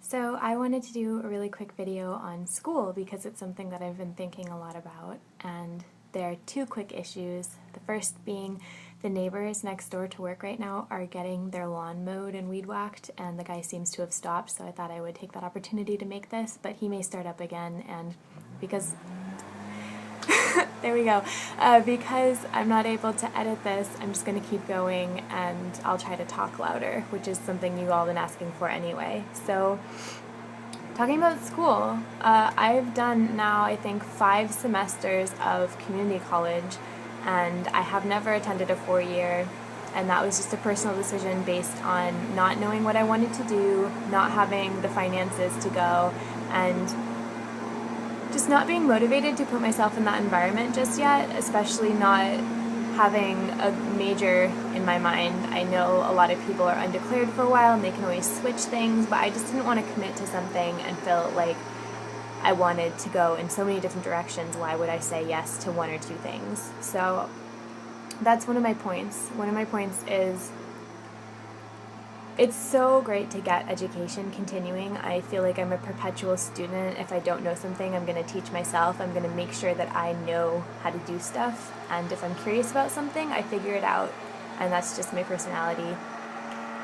So I wanted to do a really quick video on school because it's something that I've been thinking a lot about, and there are two quick issues. The first being the neighbors next door to work right now are getting their lawn mowed and weed whacked, and the guy seems to have stopped, so I thought I would take that opportunity to make this, but he may start up again, and because there we go. Because I'm not able to edit this, I'm just going to keep going and I'll try to talk louder, which is something you all been asking for anyway. So, talking about school, I've done now, I think, 5 semesters of community college, and I have never attended a 4-year, and that was just a personal decision based on not knowing what I wanted to do, not having the finances to go, and just not being motivated to put myself in that environment just yet, especially not having a major in my mind. I know a lot of people are undeclared for a while and they can always switch things, but I just didn't want to commit to something and feel like I wanted to go in so many different directions. Why would I say yes to one or two things? So that's one of my points. One of my points is it's so great to get education continuing. I feel like I'm a perpetual student. If I don't know something, I'm going to teach myself. I'm going to make sure that I know how to do stuff. And if I'm curious about something, I figure it out. And that's just my personality.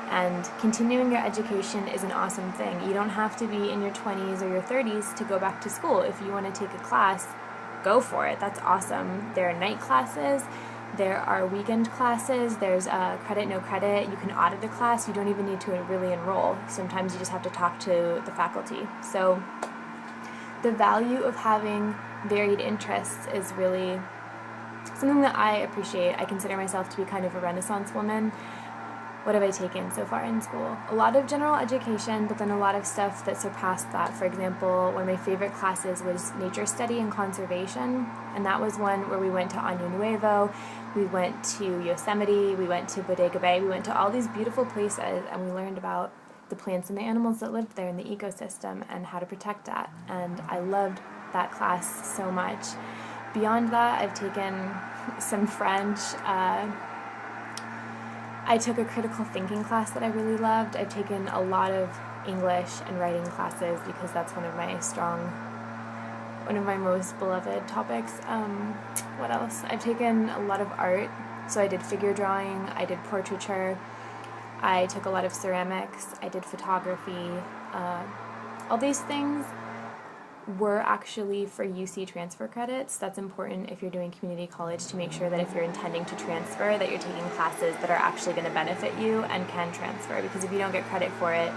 And continuing your education is an awesome thing. You don't have to be in your 20s or your 30s to go back to school. If you want to take a class, go for it. That's awesome. There are night classes. There are weekend classes, there's credit, no credit, you can audit a class, you don't even need to really enroll. Sometimes you just have to talk to the faculty. So the value of having varied interests is really something that I appreciate. I consider myself to be kind of a Renaissance woman. What have I taken so far in school? A lot of general education, but then a lot of stuff that surpassed that. For example, one of my favorite classes was nature study and conservation, and that was one where we went to Año Nuevo, we went to Yosemite, we went to Bodega Bay, we went to all these beautiful places, and we learned about the plants and the animals that lived there in the ecosystem and how to protect that, and I loved that class so much. Beyond that, I've taken some French. I took a critical thinking class that I really loved. I've taken a lot of English and writing classes because that's one of my most beloved topics. What else? I've taken a lot of art. So I did figure drawing, I did portraiture, I took a lot of ceramics, I did photography. All these things were actually for UC transfer credits. That's important if you're doing community college, to make sure that if you're intending to transfer, that you're taking classes that are actually going to benefit you and can transfer, because if you don't get credit for it,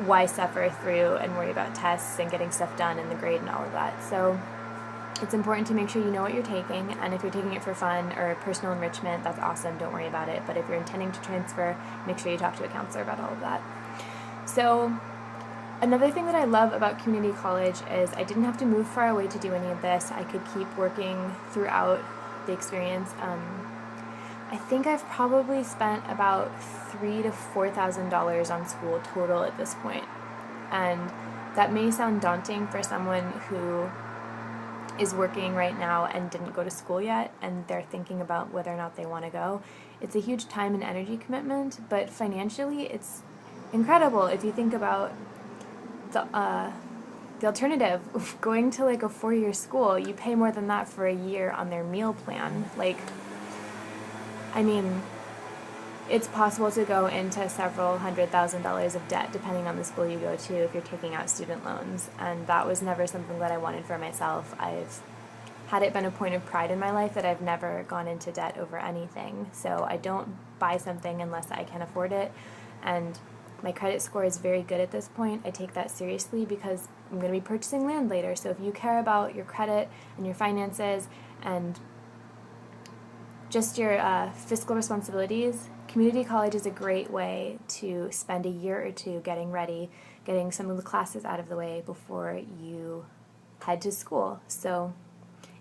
why suffer through and worry about tests and getting stuff done and the grade and all of that? So it's important to make sure you know what you're taking, and if you're taking it for fun or personal enrichment, that's awesome, don't worry about it. But if you're intending to transfer, make sure you talk to a counselor about all of that. So another thing that I love about community college is I didn't have to move far away to do any of this. I could keep working throughout the experience. I think I've probably spent about $3,000 to $4,000 on school total at this point. And that may sound daunting for someone who is working right now and didn't go to school yet, and they're thinking about whether or not they want to go. It's a huge time and energy commitment, but financially it's incredible if you think about the alternative. Going to like a 4-year school, you pay more than that for a year on their meal plan. Like, I mean, it's possible to go into several $100,000 of debt depending on the school you go to if you're taking out student loans, and that was never something that I wanted for myself. I've had it been a point of pride in my life that I've never gone into debt over anything, so I don't buy something unless I can afford it, and my credit score is very good at this point. I take that seriously because I'm going to be purchasing land later. So if you care about your credit and your finances and just your fiscal responsibilities, community college is a great way to spend a year or two getting ready, getting some of the classes out of the way before you head to school. So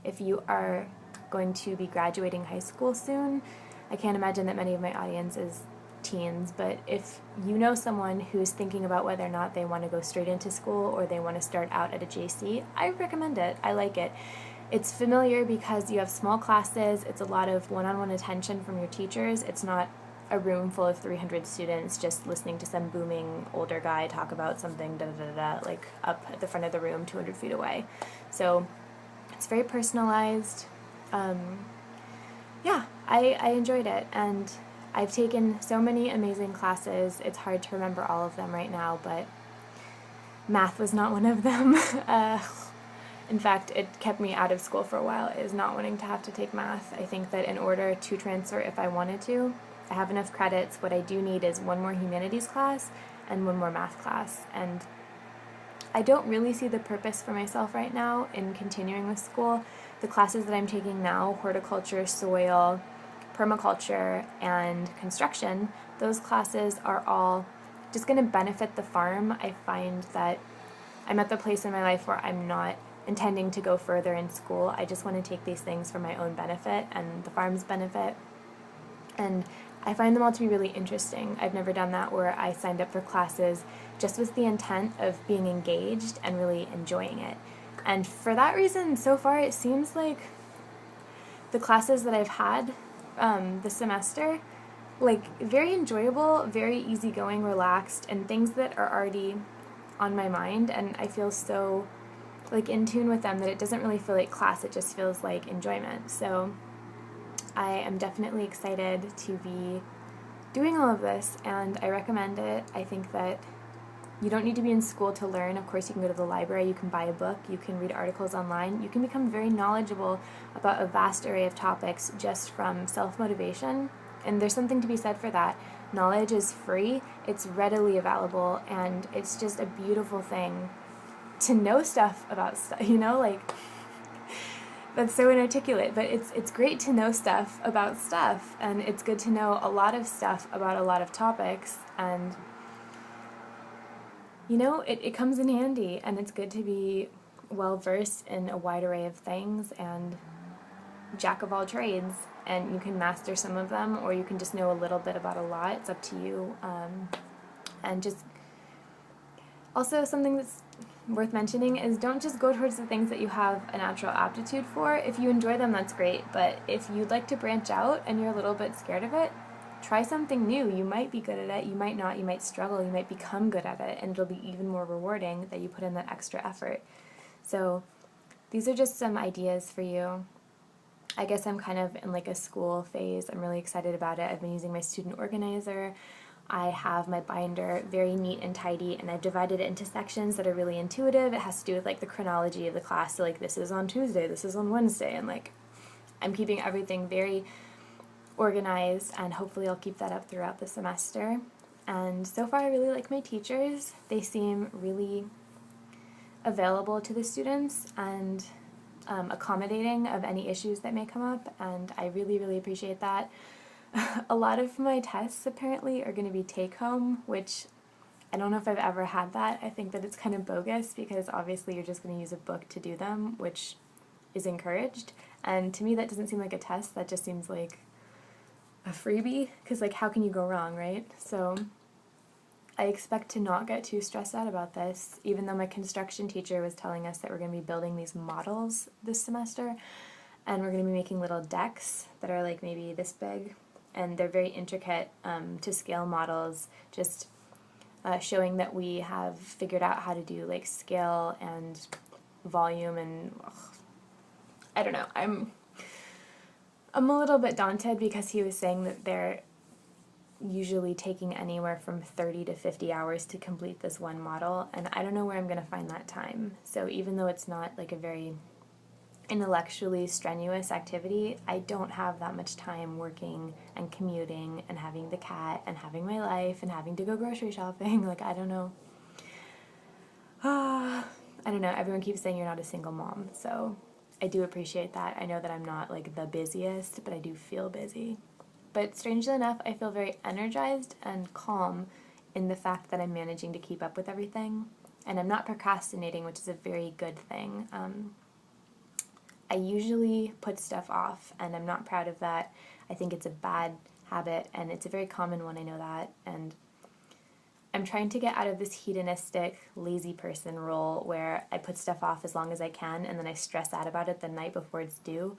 if you are going to be graduating high school soon, I can't imagine that many of my audience is teens, but if you know someone who's thinking about whether or not they want to go straight into school or they want to start out at a JC, I recommend it. I like it. It's familiar because you have small classes, it's a lot of one-on-one attention from your teachers, it's not a room full of 300 students just listening to some booming older guy talk about something like up at the front of the room 200 feet away. So it's very personalized. Yeah, I enjoyed it, and I've taken so many amazing classes. It's hard to remember all of them right now, but math was not one of them. In fact, it kept me out of school for a while, is not wanting to have to take math. I think that in order to transfer, if I wanted to, I have enough credits. What I do need is one more humanities class and one more math class. And I don't really see the purpose for myself right now in continuing with school. The classes that I'm taking now, horticulture, soil, permaculture, and construction, those classes are all just going to benefit the farm. I find that I'm at the place in my life where I'm not intending to go further in school. I just want to take these things for my own benefit and the farm's benefit. And I find them all to be really interesting. I've never done that where I signed up for classes just with the intent of being engaged and really enjoying it. And for that reason, so far it seems like the classes that I've had this semester, like very enjoyable, very easygoing, relaxed, and things that are already on my mind, and I feel so like in tune with them that it doesn't really feel like class, it just feels like enjoyment. So I am definitely excited to be doing all of this, and I recommend it. I think that you don't need to be in school to learn. Of course, you can go to the library, you can buy a book, you can read articles online, you can become very knowledgeable about a vast array of topics just from self-motivation, and there's something to be said for that. Knowledge is free, it's readily available, and it's just a beautiful thing to know stuff about stuff, like, that's so inarticulate, but it's great to know stuff about stuff, and it's good to know a lot of stuff about a lot of topics, and it comes in handy, and it's good to be well versed in a wide array of things and jack of all trades, and you can master some of them, or you can just know a little bit about a lot. It's up to you. And just also something that's worth mentioning is don't just go towards the things that you have a natural aptitude for. If you enjoy them, that's great, but if you'd like to branch out and you're a little bit scared of it, try something new. You might be good at it, you might not, you might struggle, you might become good at it, and it'll be even more rewarding that you put in that extra effort. So these are just some ideas for you. I guess I'm kind of in like a school phase. I'm really excited about it. I've been using my student organizer. I have my binder very neat and tidy, and I've divided it into sections that are really intuitive. It has to do with like the chronology of the class, so like this is on Tuesday, this is on Wednesday, and like I'm keeping everything very organized, and hopefully I'll keep that up throughout the semester. And so far I really like my teachers. They seem really available to the students and accommodating of any issues that may come up, and I really, really appreciate that. A lot of my tests apparently are going to be take-home, which I don't know if I've ever had that. I think that it's kind of bogus because obviously you're just going to use a book to do them, which is encouraged, and to me that doesn't seem like a test. That just seems like a freebie, because like how can you go wrong, right? So I expect to not get too stressed out about this, even though my construction teacher was telling us that we're going to be building these models this semester, and we're going to be making little decks that are like maybe this big, and they're very intricate to scale models, just showing that we have figured out how to do like scale and volume, and I don't know, I'm a little bit daunted because he was saying that they're usually taking anywhere from 30 to 50 hours to complete this one model, and I don't know where I'm going to find that time. So even though it's not like a very intellectually strenuous activity, I don't have that much time working and commuting and having the cat and having my life and having to go grocery shopping. Like, I don't know. I don't know. Everyone keeps saying you're not a single mom, so I do appreciate that. I know that I'm not like the busiest, but I do feel busy. But strangely enough, I feel very energized and calm in the fact that I'm managing to keep up with everything, and I'm not procrastinating, which is a very good thing. I usually put stuff off, and I'm not proud of that. I think it's a bad habit, and it's a very common one, I know that, and I'm trying to get out of this hedonistic, lazy person role where I put stuff off as long as I can, and then I stress out about it the night before it's due.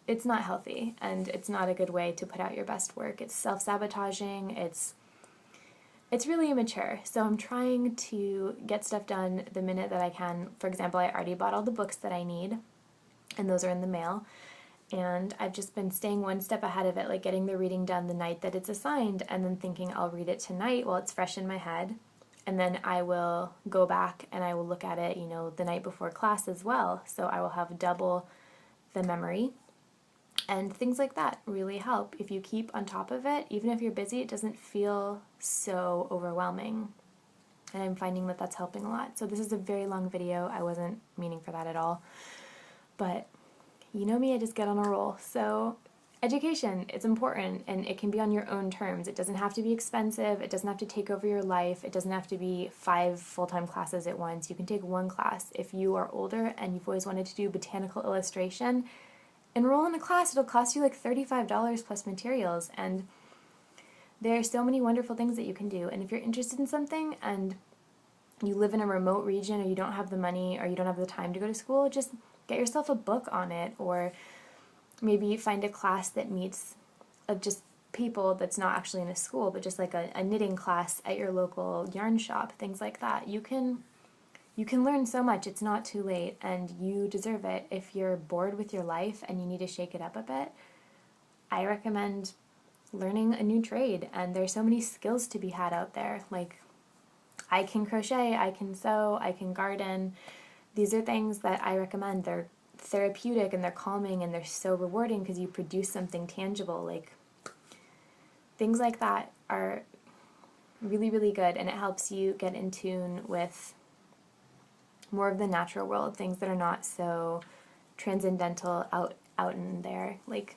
it's not healthy, and it's not a good way to put out your best work. It's self-sabotaging, it's really immature. So I'm trying to get stuff done the minute that I can. For example, I already bought all the books that I need, and those are in the mail. And I've just been staying one step ahead of it, like getting the reading done the night that it's assigned, and then thinking I'll read it tonight while it's fresh in my head. And then I will go back and I will look at it, the night before class as well. So I will have double the memory. And things like that really help. If you keep on top of it, even if you're busy, it doesn't feel so overwhelming. And I'm finding that that's helping a lot. So this is a very long video. I wasn't meaning for that at all. But you know me, I just get on a roll. So education, it's important, and it can be on your own terms. It doesn't have to be expensive. It doesn't have to take over your life. It doesn't have to be 5 full-time classes at once. You can take one class. If you are older and you've always wanted to do botanical illustration, enroll in a class. It'll cost you like $35 plus materials, and there are so many wonderful things that you can do. And if you're interested in something and you live in a remote region, or you don't have the money, or you don't have the time to go to school, just get yourself a book on it, or maybe find a class that meets just people that's not actually in a school, but just like a knitting class at your local yarn shop, things like that. You can learn so much. It's not too late, and you deserve it. If you're bored with your life and you need to shake it up a bit, I recommend learning a new trade, and there's so many skills to be had out there. Like, I can crochet, I can sew, I can garden. These are things that I recommend. They're therapeutic and they're calming and they're so rewarding because you produce something tangible. Like, things like that are really, really good, and it helps you get in tune with more of the natural world, things that are not so transcendental out in there. Like,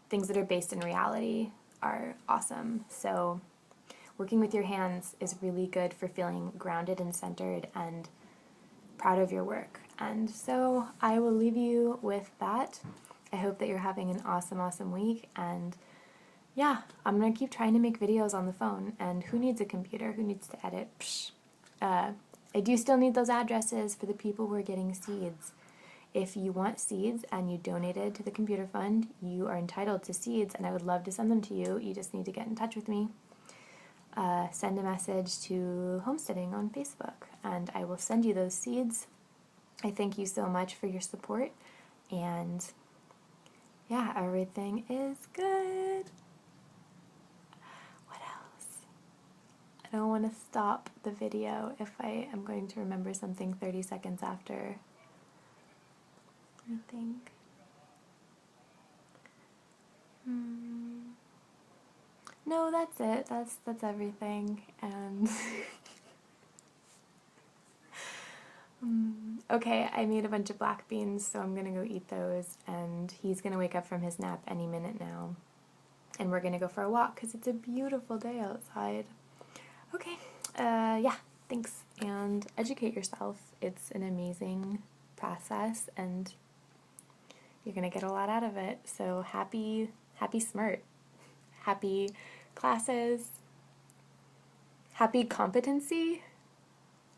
things that are based in reality are awesome. So working with your hands is really good for feeling grounded and centered and proud of your work. And so I will leave you with that. I hope that you're having an awesome, awesome week. And yeah, I'm going to keep trying to make videos on the phone. And who needs a computer? Who needs to edit? Psh. I do still need those addresses for the people who are getting seeds. If you want seeds and you donated to the computer fund, you are entitled to seeds, and I would love to send them to you. You just need to get in touch with me. Send a message to Homesteading on Facebook, and I will send you those seeds. I thank you so much for your support, and yeah, everything is good. What else? I don't want to stop the video if I am going to remember something 30 seconds after. I think. No, that's it. That's everything. And okay, I made a bunch of black beans, so I'm gonna go eat those, and he's gonna wake up from his nap any minute now. And we're gonna go for a walk because it's a beautiful day outside. Okay, yeah, thanks, and educate yourself. It's an amazing process, and you're gonna get a lot out of it. So happy smart, happy classes, happy competency,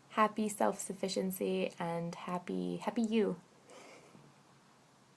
happy self-sufficiency, and happy you.